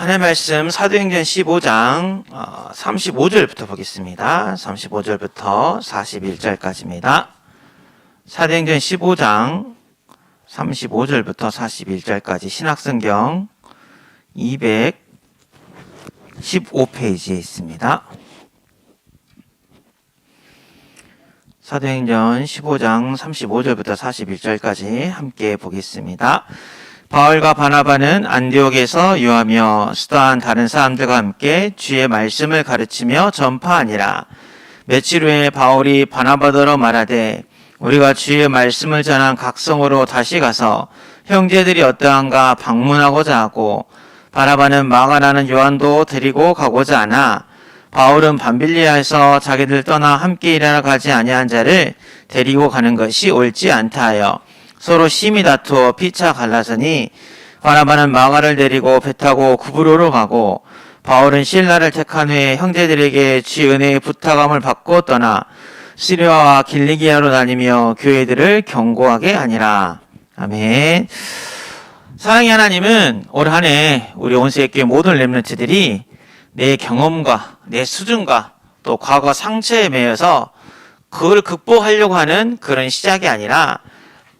하나님의 말씀 사도행전 15장 35절부터 보겠습니다. 35절부터 41절까지입니다. 사도행전 15장 35절부터 41절까지 신약성경 215페이지에 있습니다. 사도행전 15장 35절부터 41절까지 함께 보겠습니다. 바울과 바나바는 안디옥에서 유하며 수다한 다른 사람들과 함께 주의 말씀을 가르치며 전파하니라. 며칠 후에 바울이 바나바더러 말하되 우리가 주의 말씀을 전한 각성으로 다시 가서 형제들이 어떠한가 방문하고자 하고, 바나바는 마가라는 요한도 데리고 가고자 하나 바울은 밤빌리아에서 자기들 떠나 함께 일하러 가지 아니한 자를 데리고 가는 것이 옳지 않다 하여 서로 심히 다투어 피차 갈라서니, 바나바는 마가를 데리고 배 타고 구브로로 가고, 바울은 실라를 택한 후에 형제들에게 주의 은혜의 부탁함을 받고 떠나 시리아와 길리기아로 다니며 교회들을 경고하게 하니라. 아멘. 사랑의 하나님은 올 한 해 우리 온세교회 모든 렘넌트들이 내 경험과 내 수준과 또 과거 상처에 매여서 그걸 극복하려고 하는 그런 시작이 아니라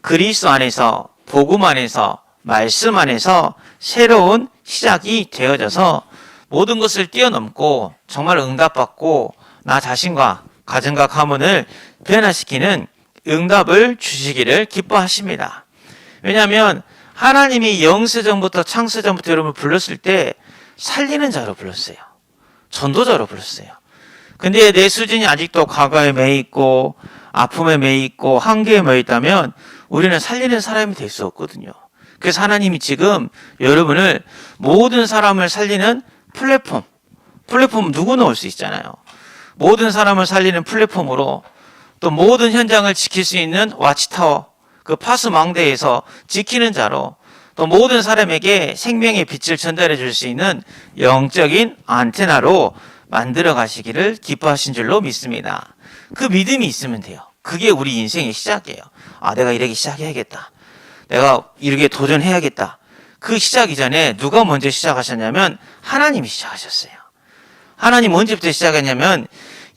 그리스도 안에서, 복음 안에서, 말씀 안에서 새로운 시작이 되어져서 모든 것을 뛰어넘고 정말 응답받고 나 자신과 가정과 가문을 변화시키는 응답을 주시기를 기뻐하십니다. 왜냐하면 하나님이 영세전부터 창세전부터 여러분을 불렀을 때 살리는 자로 불렀어요. 전도자로 불렀어요. 근데 내 수준이 아직도 과거에 매여 있고 아픔에 매여 있고 한계에 매여 있다면 우리는 살리는 사람이 될 수 없거든요. 그래서 하나님이 지금 여러분을 모든 사람을 살리는 플랫폼 누구나 올 수 있잖아요. 모든 사람을 살리는 플랫폼으로 또 모든 현장을 지킬 수 있는 와치타워, 그 파수망대에서 지키는 자로, 또 모든 사람에게 생명의 빛을 전달해 줄 수 있는 영적인 안테나로 만들어 가시기를 기뻐하신 줄로 믿습니다. 그 믿음이 있으면 돼요. 그게 우리 인생의 시작이에요. 내가 이렇게 시작해야겠다. 내가 이렇게 도전해야겠다. 그 시작 이전에 누가 먼저 시작하셨냐면 하나님이 시작하셨어요. 하나님 언제부터 시작했냐면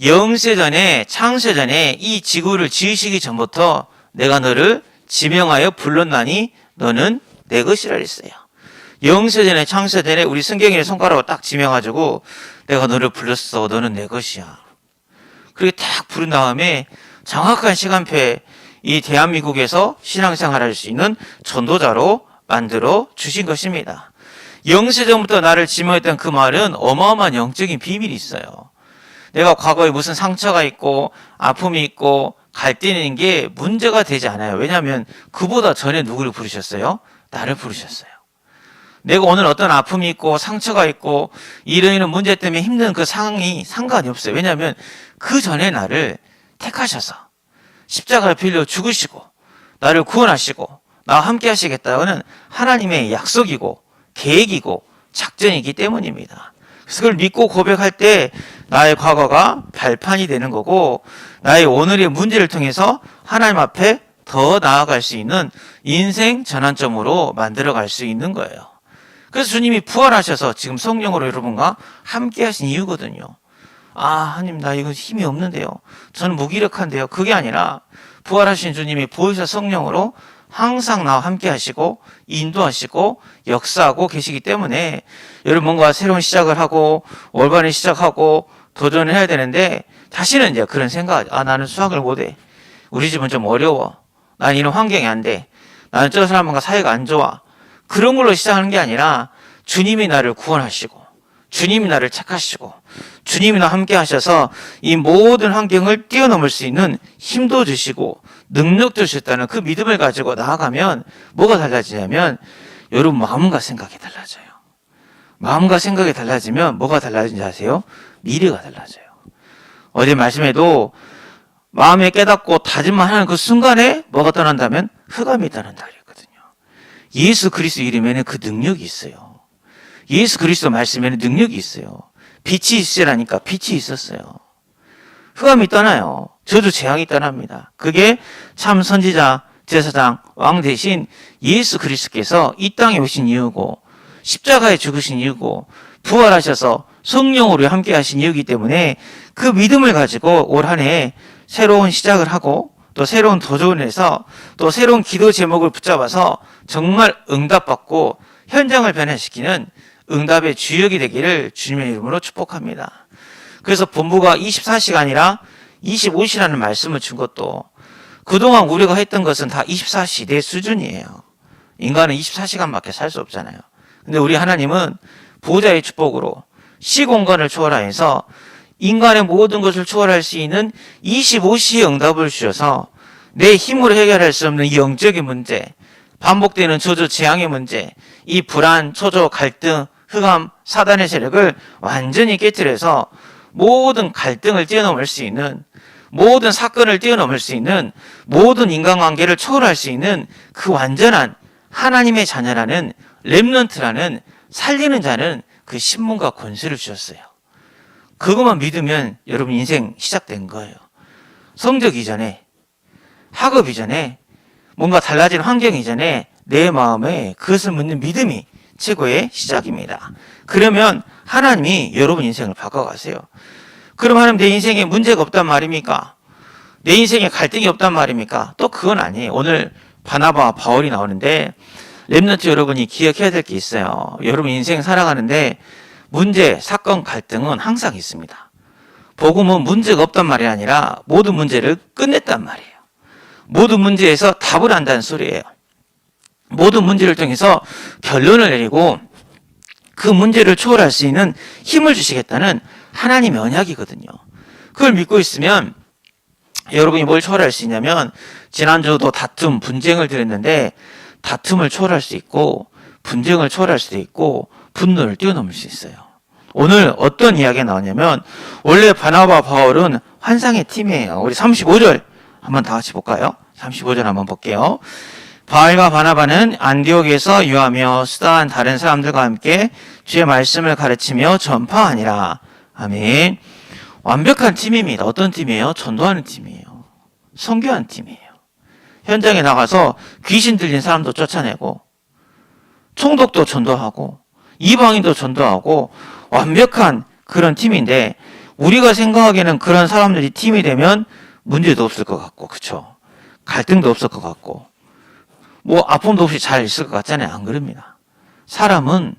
영세전에, 창세전에 이 지구를 지으시기 전부터 내가 너를 지명하여 불렀나니 너는 내 것이라 그랬어요. 영세전에, 창세전에 우리 성경의 손가락으로 딱 지명가지고 내가 너를 불렀어. 너는 내 것이야. 그렇게 딱 부른 다음에 정확한 시간표에 이 대한민국에서 신앙생활을 할 수 있는 전도자로 만들어 주신 것입니다. 영세전부터 나를 지명했던 그 말은 어마어마한 영적인 비밀이 있어요. 내가 과거에 무슨 상처가 있고 아픔이 있고 갈등인 게 문제가 되지 않아요. 왜냐하면 그보다 전에 누구를 부르셨어요? 나를 부르셨어요. 내가 오늘 어떤 아픔이 있고 상처가 있고 이런 문제 때문에 힘든 그 상황이 상관이 없어요. 왜냐하면 그 전에 나를 택하셔서 십자가를 빌려 죽으시고 나를 구원하시고 나와 함께 하시겠다는 하나님의 약속이고 계획이고 작전이기 때문입니다. 그래서 그걸 믿고 고백할 때 나의 과거가 발판이 되는 거고, 나의 오늘의 문제를 통해서 하나님 앞에 더 나아갈 수 있는 인생 전환점으로 만들어갈 수 있는 거예요. 그래서 주님이 부활하셔서 지금 성령으로 여러분과 함께 하신 이유거든요. 하나님, 나 이거 힘이 없는데요. 저는 무기력한데요. 그게 아니라 부활하신 주님이 보혜사 성령으로 항상 나와 함께 하시고 인도하시고 역사하고 계시기 때문에 여러분 뭔가 새로운 시작을 하고 올바른 시작하고 도전을 해야 되는데 다시는 이제 그런 생각, 나는 수학을 못해. 우리 집은 좀 어려워. 난 이런 환경이 안 돼. 나는 저 사람과 사이가 안 좋아. 그런 걸로 시작하는 게 아니라 주님이 나를 구원하시고 주님이 나를 착하시고 주님이 나와 함께 하셔서 이 모든 환경을 뛰어넘을 수 있는 힘도 주시고 능력도 주셨다는 그 믿음을 가지고 나아가면 뭐가 달라지냐면 여러분 마음과 생각이 달라져요. 마음과 생각이 달라지면 뭐가 달라지는지 아세요? 미래가 달라져요. 어제 말씀에도 마음에 깨닫고 다짐만 하는 그 순간에 뭐가 떠난다면 흑암이 떠난다 그랬거든요. 예수 그리스도 이름에는 그 능력이 있어요. 예수 그리스도 말씀에는 능력이 있어요. 빛이 있으라니까 빛이 있었어요. 흑암이 떠나요. 저도 재앙이 떠납니다. 그게 참 선지자, 제사장, 왕 대신 예수 그리스도께서 이 땅에 오신 이유고, 십자가에 죽으신 이유고 부활하셔서 성령으로 함께 하신 이유이기 때문에 그 믿음을 가지고 올 한 해 새로운 시작을 하고 또 새로운 도전을 해서 또 새로운 기도 제목을 붙잡아서 정말 응답받고 현장을 변화시키는 응답의 주역이 되기를 주님의 이름으로 축복합니다. 그래서 본부가 24시간이라 25시라는 말씀을 준 것도 그동안 우리가 했던 것은 다 24시대 수준이에요. 인간은 24시간밖에 살 수 없잖아요. 근데 우리 하나님은 보호자의 축복으로 시공간을 초월하여서 인간의 모든 것을 초월할 수 있는 25시의 응답을 주셔서 내 힘으로 해결할 수 없는 이 영적인 문제, 반복되는 저주 재앙의 문제, 이 불안, 초조, 갈등, 흑암, 사단의 세력을 완전히 깨뜨려서 모든 갈등을 뛰어넘을 수 있는, 모든 사건을 뛰어넘을 수 있는, 모든 인간관계를 초월할 수 있는 그 완전한 하나님의 자녀라는 렘넌트라는 살리는 자는 그 신문과 권세를 주셨어요. 그것만 믿으면 여러분 인생 시작된 거예요. 성적 이전에, 학업 이전에, 뭔가 달라진 환경 이전에 내 마음에 그것을 묻는 믿음이 최고의 시작입니다. 그러면 하나님이 여러분 인생을 바꿔가세요. 그럼 하나님 내 인생에 문제가 없단 말입니까? 내 인생에 갈등이 없단 말입니까? 또 그건 아니에요. 오늘 바나바와 바울이 나오는데 렘넌트 여러분이 기억해야 될 게 있어요. 여러분 인생 살아가는데 문제, 사건, 갈등은 항상 있습니다. 복음은 문제가 없단 말이 아니라 모든 문제를 끝냈단 말이에요. 모든 문제에서 답을 한다는 소리예요. 모든 문제를 통해서 결론을 내리고 그 문제를 초월할 수 있는 힘을 주시겠다는 하나님의 언약이거든요. 그걸 믿고 있으면 여러분이 뭘 초월할 수 있냐면 지난주도 다툼, 분쟁을 드렸는데 다툼을 초월할 수 있고 분쟁을 초월할 수도 있고 분노를 뛰어넘을 수 있어요. 오늘 어떤 이야기가 나오냐면 원래 바나바 바울은 환상의 팀이에요. 우리 35절 한번 다 같이 볼까요? 35절 한번 볼게요. 바울과 바나바는 안디옥에서 유하며 수다한 다른 사람들과 함께 주의 말씀을 가르치며 전파하니라. 아멘. 완벽한 팀입니다. 어떤 팀이에요? 전도하는 팀이에요. 선교하는 팀이에요. 현장에 나가서 귀신 들린 사람도 쫓아내고 총독도 전도하고 이방인도 전도하고 완벽한 그런 팀인데 우리가 생각하기에는 그런 사람들이 팀이 되면 문제도 없을 것 같고 그렇죠? 갈등도 없을 것 같고 뭐 아픔도 없이 잘 있을 것 같잖아요. 안 그럽니다. 사람은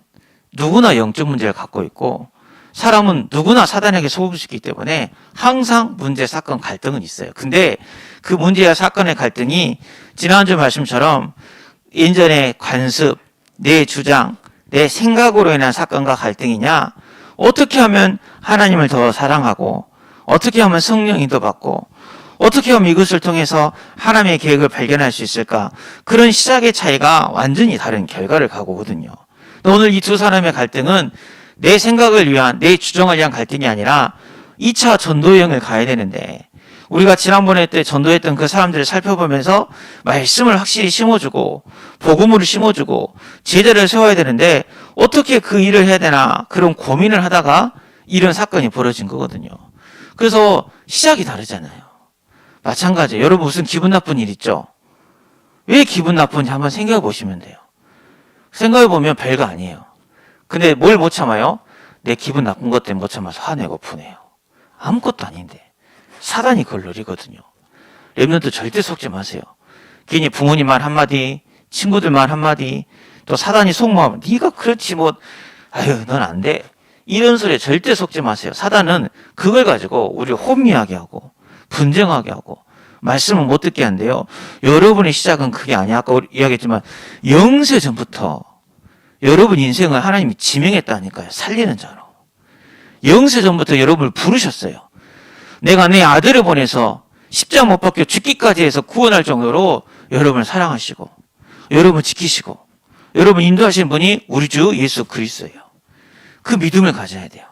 누구나 영적 문제를 갖고 있고 사람은 누구나 사단에게 속을 수 있기 때문에 항상 문제, 사건, 갈등은 있어요. 근데 그 문제와 사건의 갈등이 지난주 말씀처럼 인전의 관습, 내 주장, 내 생각으로 인한 사건과 갈등이냐 어떻게 하면 하나님을 더 사랑하고 어떻게 하면 성령 인도받고 어떻게 하면 이것을 통해서 하나님의 계획을 발견할 수 있을까? 그런 시작의 차이가 완전히 다른 결과를 가고거든요. 오늘 이 두 사람의 갈등은 내 생각을 위한, 내 주장을 위한 갈등이 아니라 2차 전도 여행을 가야 되는데 우리가 지난번에 때 전도했던 그 사람들을 살펴보면서 말씀을 확실히 심어주고 복음을 심어주고 제자를 세워야 되는데 어떻게 그 일을 해야 되나 그런 고민을 하다가 이런 사건이 벌어진 거거든요. 그래서 시작이 다르잖아요. 마찬가지예요. 여러분 무슨 기분 나쁜 일 있죠? 왜 기분 나쁜지 한번 생각해 보시면 돼요. 생각해 보면 별거 아니에요. 근데 뭘 못 참아요? 내 기분 나쁜 것 때문에 못 참아서 화내고 푸네요. 아무것도 아닌데 사단이 그걸 노리거든요. 렘넌트 절대 속지 마세요. 괜히 부모님 말 한마디, 친구들 말 한마디, 또 사단이 속마음, 네가 그렇지 뭐, 아유 넌 안 돼. 이런 소리에 절대 속지 마세요. 사단은 그걸 가지고 우리를 혼미하게 하고 분쟁하게 하고 말씀을 못 듣게 한대요. 여러분의 시작은 그게 아니야. 아까 이야기했지만 영세 전부터 여러분 인생을 하나님이 지명했다니까요. 살리는 자로. 영세 전부터 여러분을 부르셨어요. 내가 내 아들을 보내서 십자가 못 박혀 죽기까지 해서 구원할 정도로 여러분을 사랑하시고 여러분 지키시고 여러분 인도하시는 분이 우리 주 예수 그리스도예요. 그 믿음을 가져야 돼요.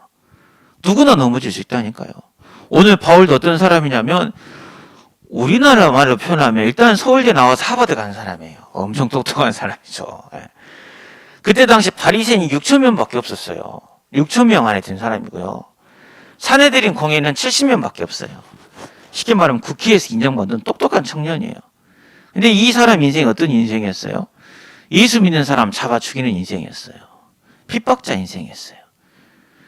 누구나 넘어질 수 있다니까요. 오늘 바울도 어떤 사람이냐면 우리나라 말로 표현하면 일단 서울대 나와서 하버드 간 사람이에요. 엄청 똑똑한 사람이죠. 그때 당시 바리새인이 6천 명밖에 없었어요. 6천 명 안에 든 사람이고요. 사내들인 공예는 70명밖에 없어요. 쉽게 말하면 국회에서 인정받는 똑똑한 청년이에요. 근데 이 사람 인생이 어떤 인생이었어요? 예수 믿는 사람 잡아 죽이는 인생이었어요. 핍박자 인생이었어요.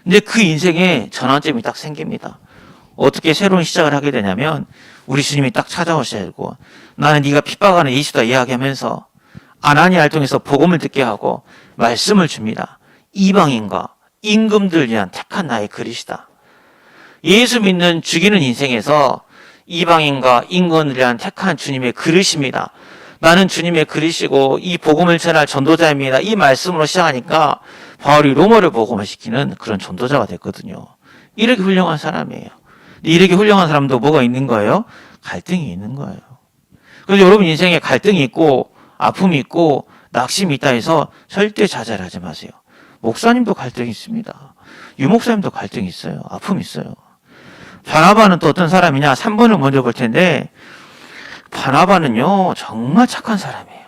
근데 그 인생에 전환점이 딱 생깁니다. 어떻게 새로운 시작을 하게 되냐면 우리 주님이 딱 찾아오시고 나는 네가 핍박하는 예수다 이야기하면서 아나니아를 통해서 복음을 듣게 하고 말씀을 줍니다. 이방인과 임금들 위한 택한 나의 그릇이다. 예수 믿는 죽이는 인생에서 이방인과 임금을 위한 택한 주님의 그릇입니다. 나는 주님의 그릇이고 이 복음을 전할 전도자입니다. 이 말씀으로 시작하니까 바울이 로마를 복음화시키는 그런 전도자가 됐거든요. 이렇게 훌륭한 사람이에요. 이렇게 훌륭한 사람도 뭐가 있는 거예요? 갈등이 있는 거예요. 그래서 여러분 인생에 갈등이 있고 아픔이 있고 낙심이 있다 해서 절대 자제를 하지 마세요. 목사님도 갈등이 있습니다. 유목사님도 갈등이 있어요. 아픔이 있어요. 바나바는 또 어떤 사람이냐? 3번을 먼저 볼 텐데 바나바는요 정말 착한 사람이에요.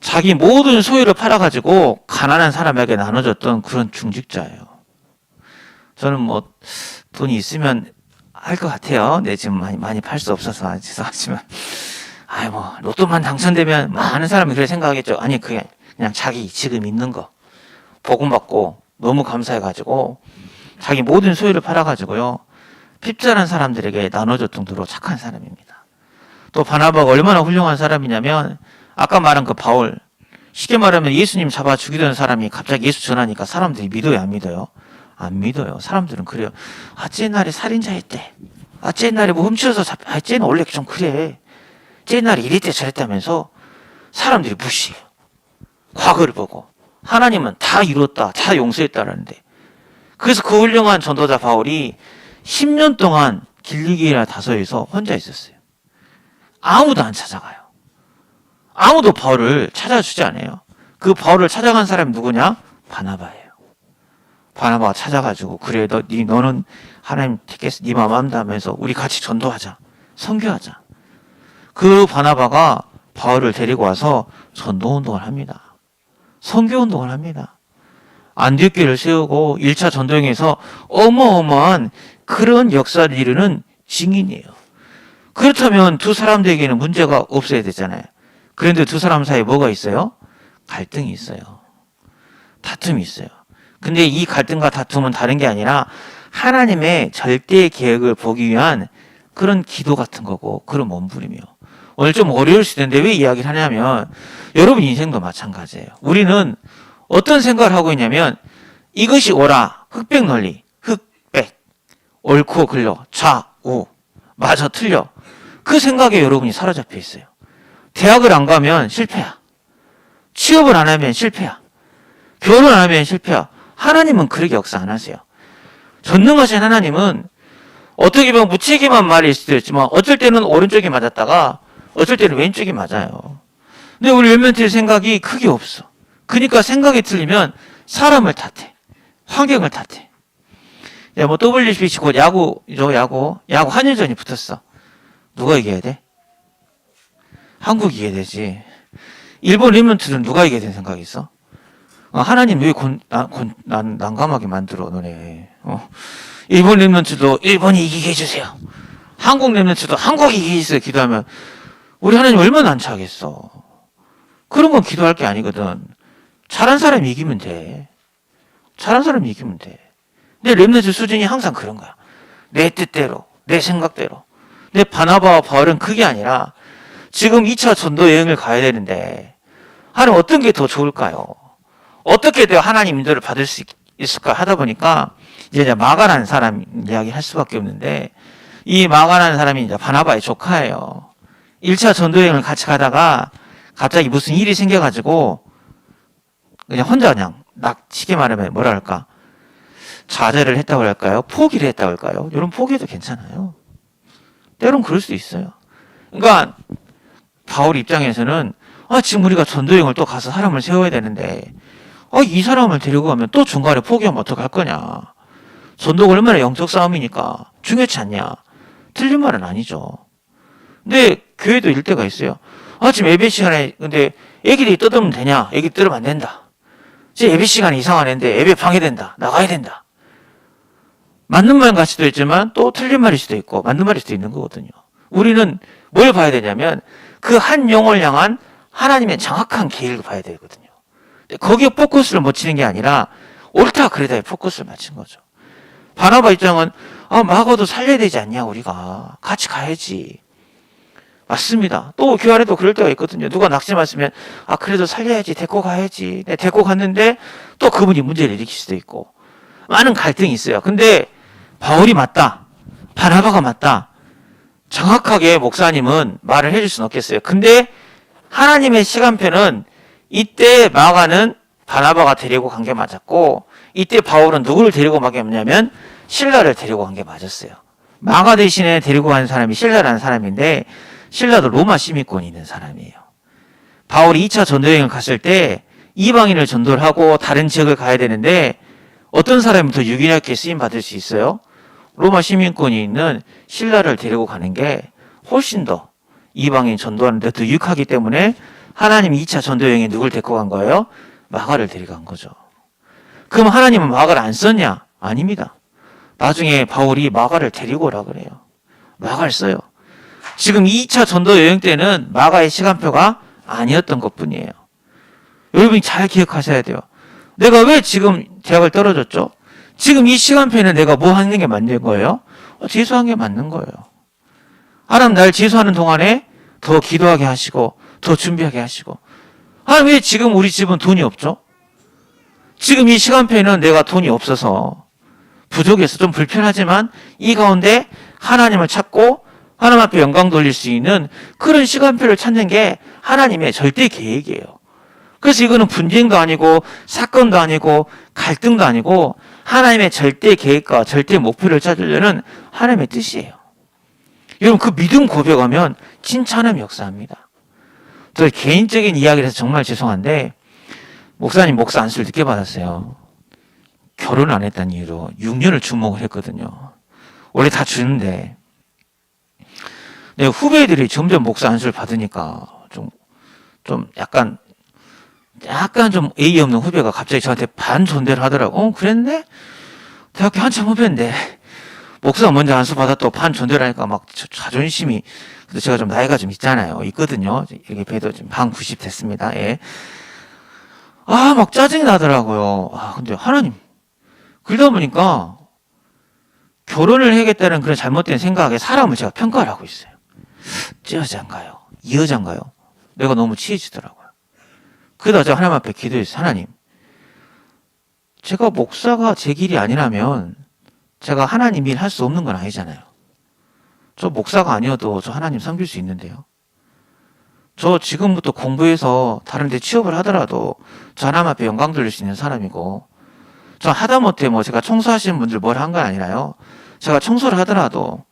자기 모든 소유를 팔아가지고 가난한 사람에게 나눠줬던 그런 중직자예요. 저는 뭐 돈이 있으면 할 것 같아요. 네, 지금 많이 팔 수 없어서 죄송하지만 뭐 로또만 당첨되면 많은 사람이 그렇게 생각하겠죠. 아니 그게 그냥 자기 지금 있는 거 복음 받고 너무 감사해가지고 자기 모든 소유를 팔아가지고요 핍절한 사람들에게 나눠줄 정도로 착한 사람입니다. 또 바나바가 얼마나 훌륭한 사람이냐면 아까 말한 그 바울 쉽게 말하면 예수님 잡아 죽이던 사람이 갑자기 예수 전하니까 사람들이 믿어요 안 믿어요? 안 믿어요. 사람들은 그래요. 쟤날에 살인자였대. 쟤날에 뭐 훔쳐서 쟤는 원래 좀 그래. 쟤날에 이랬대 저랬다면서 사람들이 무시해요. 과거를 보고 하나님은 다 이뤘다 다 용서했다라는데 그래서 그 훌륭한 전도자 바울이 10년 동안 길리기라 다소에서 혼자 있었어요. 아무도 안 찾아가요. 아무도 바울을 찾아주지 않아요. 그 바울을 찾아간 사람이 누구냐? 바나바예요. 바나바가 찾아가지고 그래 너는 하나님 택해서 네 마음 안다면서 우리 같이 전도하자. 선교하자. 그 바나바가 바울을 데리고 와서 전도운동을 합니다. 선교운동을 합니다. 안디옥교를 세우고 1차 전도행에서 어마어마한 그런 역사를 이루는 증인이에요. 그렇다면 두 사람들에게는 문제가 없어야 되잖아요. 그런데 두 사람 사이에 뭐가 있어요? 갈등이 있어요. 다툼이 있어요. 근데 이 갈등과 다툼은 다른 게 아니라 하나님의 절대 계획을 보기 위한 그런 기도 같은 거고 그런 몸부림이요. 오늘 좀 어려울 수 있는데 왜 이야기를 하냐면 여러분 인생도 마찬가지예요. 우리는 어떤 생각을 하고 있냐면 이것이 옳아. 흑백 논리. 흑백. 옳고 글러. 좌우. 맞아 틀려. 그 생각에 여러분이 사로잡혀 있어요. 대학을 안 가면 실패야. 취업을 안 하면 실패야. 결혼 안 하면 실패야. 하나님은 그렇게 역사 안 하세요. 전능하신 하나님은 어떻게 보면 무책임한 말일 수도 있지만 어쩔 때는 오른쪽이 맞았다가 어쩔 때는 왼쪽이 맞아요. 근데 우리 왼면틀 생각이 크게 없어. 그러니까 생각이 틀리면 사람을 탓해. 환경을 탓해. 뭐 WBC 곧 야구 한일전이 붙었어. 누가 이겨야 돼? 한국이 이겨야 되지. 일본 랩런트는 누가 이겨야 되는 생각이 있어? 하나님 왜 난감하게 만들어 너네. 일본 랩런트도 일본이 이기게 해주세요. 한국 랩런트도 한국이 이기게 해주세요. 기도하면 우리 하나님 얼마나 안차하겠어. 그런 건 기도할 게 아니거든. 잘한 사람이 이기면 돼. 잘한 사람이 이기면 돼. 근데 랩런트 수준이 항상 그런 거야. 내 뜻대로, 내 생각대로. 근데 바나바와 바울은 그게 아니라 지금 2차 전도 여행을 가야 되는데 하나님 어떤 게 더 좋을까요? 어떻게 돼야 하나님 인도를 받을 수 있을까 하다 보니까 이제 마가라는 사람 이야기 할 수밖에 없는데 이 마가라는 사람이 이제 바나바의 조카예요. 1차 전도여행을 같이 가다가 갑자기 무슨 일이 생겨가지고 그냥 혼자 쉽게 말하면 뭐라 할까? 좌절을 했다고 할까요? 포기를 했다고 할까요? 이런 포기해도 괜찮아요. 때론 그럴 수도 있어요. 그러니까 바울 입장에서는 지금 우리가 전도여행을 또 가서 사람을 세워야 되는데 이 사람을 데리고 가면 또 중간에 포기하면 어떡할 거냐. 전도가 얼마나 영적 싸움이니까 중요치 않냐. 틀린 말은 아니죠. 근데 교회도 이럴 때가 있어요. 지금 예배 시간에 근데 애기들이 떠들면 되냐. 애기 떠들면 안 된다. 지금 예배 시간이 이상한 애인데 예배 방해된다. 나가야 된다. 맞는 말 같을 수도 있지만 또 틀린 말일 수도 있고 맞는 말일 수도 있는 거거든요. 우리는 뭘 봐야 되냐면 그 한 영혼을 향한 하나님의 정확한 계획을 봐야 되거든요. 거기에 포커스를 못 치는 게 아니라 옳다 그르다에 포커스를 맞춘 거죠. 바나바 입장은 마가도 살려야 되지 않냐, 우리가 같이 가야지. 맞습니다. 또 교회 안에도 그럴 때가 있거든요. 누가 낙심했으면 그래도 살려야지, 데리고 가야지. 네, 데리고 갔는데 또 그분이 문제를 일으킬 수도 있고 많은 갈등이 있어요. 근데 바울이 맞다, 바나바가 맞다, 정확하게 목사님은 말을 해줄 수는 없겠어요. 근데 하나님의 시간표는 이때 마가는 바나바가 데리고 간 게 맞았고, 이때 바울은 누구를 데리고 갔냐면 실라를 데리고 간 게 맞았어요. 마가 대신에 데리고 간 사람이 실라라는 사람인데, 실라도 로마 시민권이 있는 사람이에요. 바울이 2차 전도여행을 갔을 때 이방인을 전도를 하고 다른 지역을 가야 되는데 어떤 사람이 더 유기하게 쓰임 받을 수 있어요? 로마 시민권이 있는 실라를 데리고 가는 게 훨씬 더 이방인 전도하는 데 더 유익하기 때문에 하나님이 2차 전도여행에 누굴 데리고 간 거예요? 마가를 데려간 거죠. 그럼 하나님은 마가를 안 썼냐? 아닙니다. 나중에 바울이 마가를 데리고 오라 그래요. 마가를 써요. 지금 2차 전도 여행 때는 마가의 시간표가 아니었던 것뿐이에요. 여러분이 잘 기억하셔야 돼요. 내가 왜 지금 대학을 떨어졌죠? 지금 이 시간표에는 내가 뭐 하는 게 맞는 거예요? 재수한 게 맞는 거예요. 하나님 날 재수하는 동안에 더 기도하게 하시고 더 준비하게 하시고. 왜 지금 우리 집은 돈이 없죠? 지금 이 시간표에는 내가 돈이 없어서 부족해서 좀 불편하지만 이 가운데 하나님을 찾고 하나님 앞에 영광 돌릴 수 있는 그런 시간표를 찾는 게 하나님의 절대 계획이에요. 그래서 이거는 분쟁도 아니고 사건도 아니고 갈등도 아니고 하나님의 절대 계획과 절대 목표를 찾으려는 하나님의 뜻이에요. 여러분 그 믿음 고백하면 진짜 하나님 역사합니다. 또 개인적인 이야기를 해서 정말 죄송한데 목사님 목사 안수를 늦게 받았어요. 결혼을 안 했다는 이유로 6년을 주목을 했거든요. 원래 다 주는데 후배들이 점점 목사 안수를 받으니까 좀 약간 좀 예의 없는 후배가 갑자기 저한테 반존대를 하더라고. 그랬네? 대학교 한참 후배인데 목사가 먼저 안수 받았다고 반존대를 하니까 막 자존심이, 근데 제가 좀 나이가 좀 있거든요. 이렇게 봬도 지금 반 90 됐습니다. 예. 막 짜증이 나더라고요. 근데 하나님, 그러다 보니까 결혼을 해야겠다는 그런 잘못된 생각에 사람을 제가 평가를 하고 있어요. 저 여자인가요? 이 여자인가요? 내가 너무 치해지더라고요. 그러다 제가 하나님 앞에 기도했어요. 하나님, 제가 목사가 제 길이 아니라면 제가 하나님 일 할 수 없는 건 아니잖아요. 저 목사가 아니어도 저 하나님 섬길 수 있는데요. 저 지금부터 공부해서 다른 데 취업을 하더라도 저 하나님 앞에 영광 돌릴 수 있는 사람이고, 저 하다못해 제가 청소하시는 분들 뭘 한 건 아니라요. 제가 청소를 하더라도,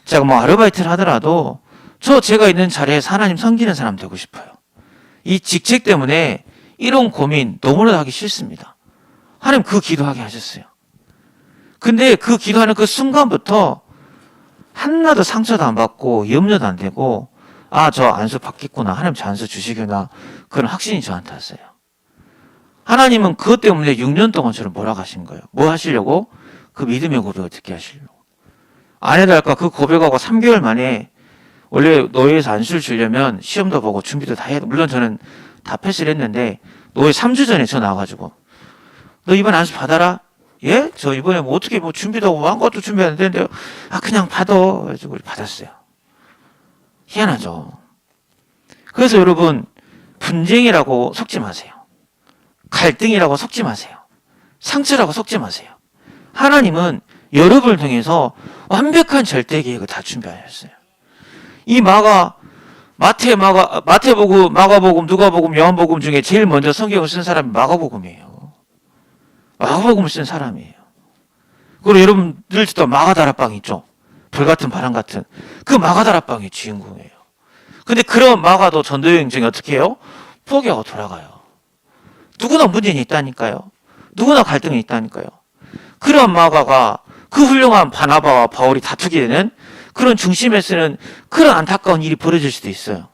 제가 아르바이트를 하더라도 제가 있는 자리에서 하나님 섬기는 사람 되고 싶어요. 이 직책 때문에 이런 고민 너무나도 하기 싫습니다. 하나님 그 기도하게 하셨어요. 근데 그 기도하는 그 순간부터 하나도 상처도 안 받고 염려도 안 되고 저 안수 받겠구나, 하나님 저 안수 주시구나, 그런 확신이 저한테 왔어요. 하나님은 그것 때문에 6년 동안 저를 몰아가신 거예요. 뭐 하시려고? 그 믿음의 고백을 듣게 하시려고. 아내들과 그 고백하고 3개월 만에, 원래 노예에서 안수를 주려면 시험도 보고 준비도 다 해야, 물론 저는 다 패스를 했는데 노예 3주 전에 전화 와가지고 너 이번 안수 받아라. 예? 저 이번에 어떻게 준비도 하고 아무것도 준비 안 되는데요. 그냥 받아. 그래서 받았어요. 희한하죠. 그래서 여러분, 분쟁이라고 속지 마세요. 갈등이라고 속지 마세요. 상처라고 속지 마세요. 하나님은 여러분을 통해서 완벽한 절대 계획을 다 준비하셨어요. 이 마태복음, 마가복음, 누가복음, 요한복음 중에 제일 먼저 성경을 쓴 사람이 마가복음이에요. 마가복음을 쓴 사람이에요. 그리고 여러분들 또 마가다락방 있죠? 불같은 바람 같은 그 마가다락방의 주인공이에요. 근데 그런 마가도 전도여행 중에 어떻게 해요? 포기하고 돌아가요. 누구나 문제는 있다니까요. 누구나 갈등이 있다니까요. 그런 마가가 그 훌륭한 바나바와 바울이 다투게 되는 그런 중심에 쓰는 그런 안타까운 일이 벌어질 수도 있어요.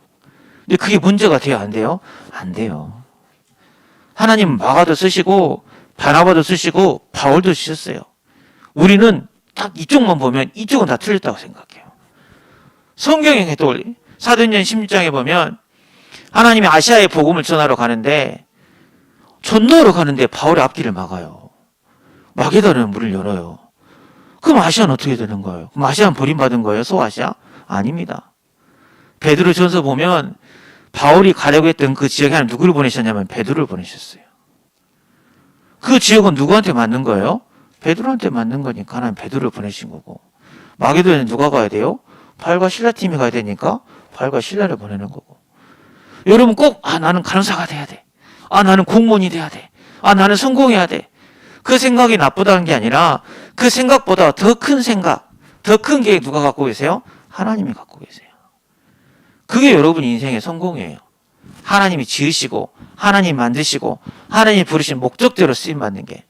근데 그게 문제가 돼요? 안 돼요? 안 돼요. 하나님은 마가도 쓰시고 바나바도 쓰시고 바울도 쓰셨어요. 우리는 딱 이쪽만 보면 이쪽은 다 틀렸다고 생각해요. 성경에도 사도행전 16장에 보면 하나님이 아시아에 복음을 전하러 가는데 존노로 가는데 바울의 앞길을 막아요. 마게다는 문을 열어요. 그럼 아시아는 어떻게 되는 거예요? 그럼 아시아는 버림받은 거예요? 소아시아? 아닙니다. 베드로전서 보면 바울이 가려고 했던 그 지역에 하나님 누구를 보내셨냐면 베드로를 보내셨어요. 그 지역은 누구한테 맞는 거예요? 베드로한테 맞는 거니까 하나님 베드로를 보내신 거고. 마게도에는 누가 가야 돼요? 바울과 실라 팀이 가야 되니까 바울과 실라를 보내는 거고. 여러분 꼭 나는 간호사가 돼야 돼. 나는 공무원이 돼야 돼. 나는 성공해야 돼. 그 생각이 나쁘다는 게 아니라 그 생각보다 더 큰 생각, 더 큰 계획 누가 갖고 계세요? 하나님이 갖고 계세요. 그게 여러분 인생의 성공이에요. 하나님이 지으시고 하나님이 만드시고 하나님이 부르신 목적대로 쓰임받는 게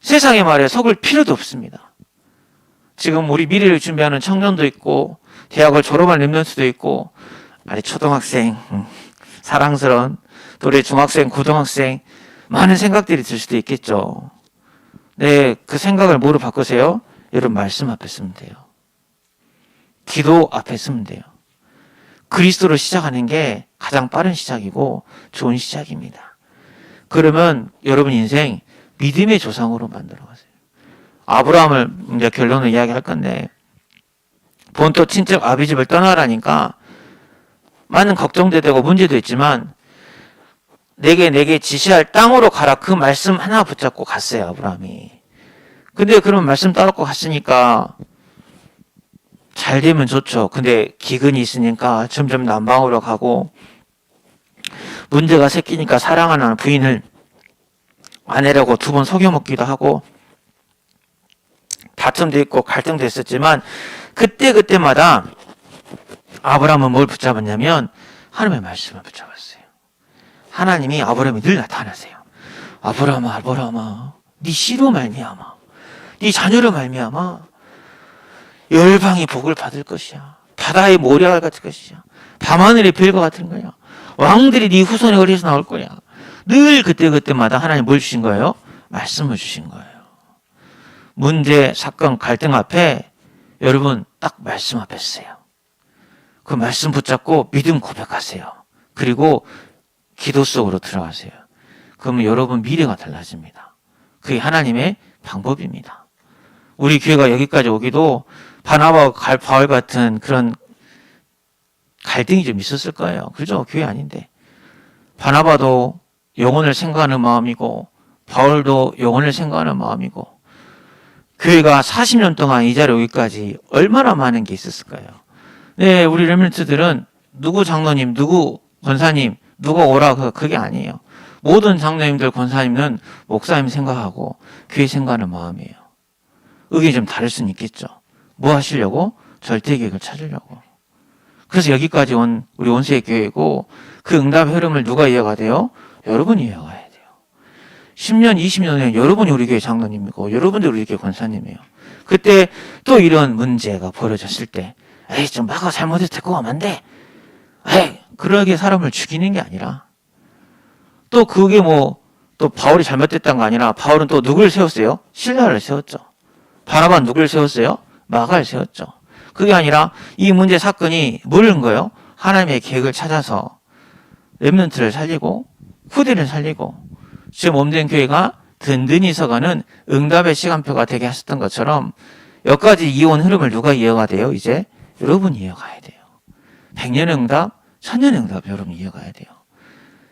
세상의 말에 속을 필요도 없습니다. 지금 우리 미래를 준비하는 청년도 있고 대학을 졸업한 랩런트도 있고 아니 초등학생, 사랑스러운 또 우리 중학생, 고등학생 많은 생각들이 들 수도 있겠죠. 네, 그 생각을 뭐로 바꾸세요? 여러분 말씀 앞에 쓰면 돼요. 기도 앞에 쓰면 돼요. 그리스도로 시작하는 게 가장 빠른 시작이고 좋은 시작입니다. 그러면 여러분 인생 믿음의 조상으로 만들어 가세요. 아브라함을 이제 결론을 이야기할 건데 본토 친척 아비집을 떠나라니까 많은 걱정도 되고 문제도 있지만 내게 지시할 땅으로 가라 그 말씀 하나 붙잡고 갔어요 아브라함이. 근데 그런 말씀 따르고 갔으니까 잘 되면 좋죠. 근데 기근이 있으니까 점점 남방으로 가고 문제가 생기니까 사랑하는 부인을 아내라고 2번 속여먹기도 하고 다툼도 있고 갈등도 있었지만 그때마다 아브라함은 뭘 붙잡았냐면 하나님의 말씀을 붙잡았어요. 하나님이 아브라함이 늘 나타나세요. 아브라함아 네 씨로 말미암아 네 자녀로 말미암아 열방이 복을 받을 것이야. 바다의 모래알 같을 것이야. 밤하늘의 별과 같은 거야. 왕들이 네 후손의 어리에서 나올 거야. 늘 그때마다 하나님 뭘 주신 거예요? 말씀을 주신 거예요. 문제, 사건, 갈등 앞에 여러분 딱 말씀 앞에 서세요. 그 말씀 붙잡고 믿음 고백하세요. 그리고 기도 속으로 들어가세요. 그러면 여러분 미래가 달라집니다. 그게 하나님의 방법입니다. 우리 교회가 여기까지 오기도 바나바와 바울 같은 그런 갈등이 좀 있었을 거예요. 그죠? 교회 아닌데. 바나바도 영혼을 생각하는 마음이고 바울도 영혼을 생각하는 마음이고 교회가 40년 동안 이 자리에 오기까지 얼마나 많은 게 있었을까요? 네, 우리 렘넌트들은 누구 장로님, 누구 권사님, 누가 오라 그게 아니에요. 모든 장로님들, 권사님은 목사님 생각하고 교회 생각하는 마음이에요. 의견이 좀 다를 수는 있겠죠. 뭐 하시려고? 절대계획을 찾으려고. 그래서 여기까지 온 우리 온수의 교회고 그 응답의 흐름을 누가 이어가야 여러분이 이어가야 돼요. 10년, 20년 후에 여러분이 우리 교회 장로님이고 여러분들이 우리 교회 권사님이에요. 그때 또 이런 문제가 벌어졌을 때 좀 막아 잘못해서 데리고 가면 안 돼. 그러게 사람을 죽이는 게 아니라 또 그게 또 바울이 잘못됐다는 거 아니라 바울은 또 누구를 세웠어요? 실라를 세웠죠. 바나바는 누구를 세웠어요? 마가를 세웠죠. 그게 아니라 이 문제 사건이 뭐를 거예요? 하나님의 계획을 찾아서 렘넌트를 살리고 후대를 살리고 지금 몸된 교회가 든든히 서가는 응답의 시간표가 되게 하셨던 것처럼 여기까지 이어온 흐름을 누가 이어가야 돼요? 이제 여러분이 이어가야 돼요. 100년의 응답, 1000년의 응답 여러분이 이어가야 돼요.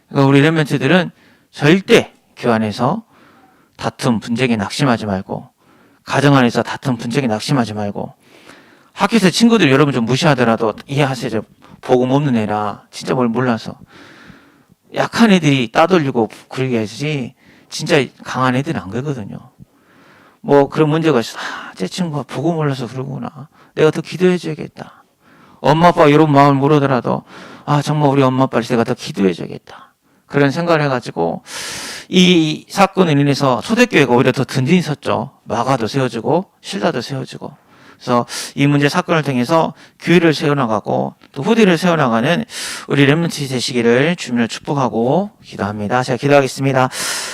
그러니까 우리 렘넌트들은 절대 교회 안에서 다툼, 분쟁에 낙심하지 말고 가정 안에서 다툼, 분쟁에 낙심하지 말고 학교에서 친구들 여러분 좀 무시하더라도 이해하세요. 저 복음 없는 애라 진짜 뭘 몰라서 약한 애들이 따돌리고 그러게 하지 진짜 강한 애들은 안 그러거든요. 그런 문제가 있어. 제 친구가 복음 몰라서 그러구나. 내가 더 기도해 줘야겠다. 엄마 아빠가 이런 마음을 모르더라도 정말 우리 엄마 아빠를 내가 더 기도해 줘야겠다. 그런 생각을 해가지고 이 사건으로 인해서 초대교회가 오히려 더 든든히 섰죠. 마가도 세워지고 실라도 세워지고. 그래서 이 문제 사건을 통해서 교회를 세워나가고 또 후대를 세워나가는 우리 렘넌트 되시기를 주님을 축복하고 기도합니다. 제가 기도하겠습니다.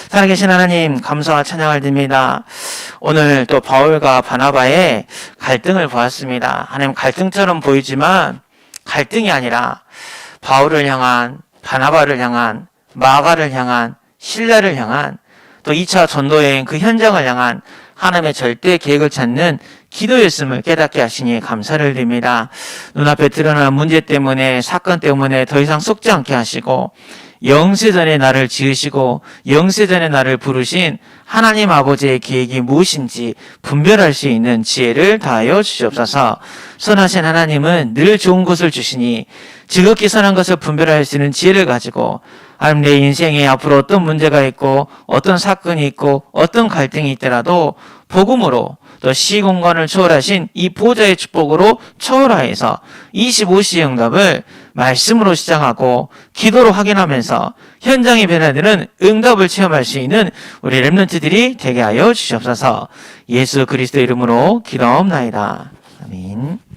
살아계신 하나님 감사와 찬양을 드립니다. 오늘 또 바울과 바나바의 갈등을 보았습니다. 하나님 갈등처럼 보이지만 갈등이 아니라 바울을 향한 바나바를 향한 마가를 향한 신라를 향한 또 2차 전도여행 그 현장을 향한 하나님의 절대 계획을 찾는 기도였음을 깨닫게 하시니 감사를 드립니다. 눈앞에 드러난 문제 때문에 사건 때문에 더 이상 속지 않게 하시고 영세전에 나를 지으시고 영세전에 나를 부르신 하나님 아버지의 계획이 무엇인지 분별할 수 있는 지혜를 다하여 주시옵소서. 선하신 하나님은 늘 좋은 것을 주시니 지극히 선한 것을 분별할 수 있는 지혜를 가지고 하나님 내 인생에 앞으로 어떤 문제가 있고 어떤 사건이 있고 어떤 갈등이 있더라도 복음으로 또 시공간을 초월하신 이 보좌의 축복으로 초월하여서 25시의 응답을 말씀으로 시작하고 기도로 확인하면서 현장이 변화되는 응답을 체험할 수 있는 우리 렘넌트들이 되게 하여 주시옵소서. 예수 그리스도 이름으로 기도하옵나이다. 아멘.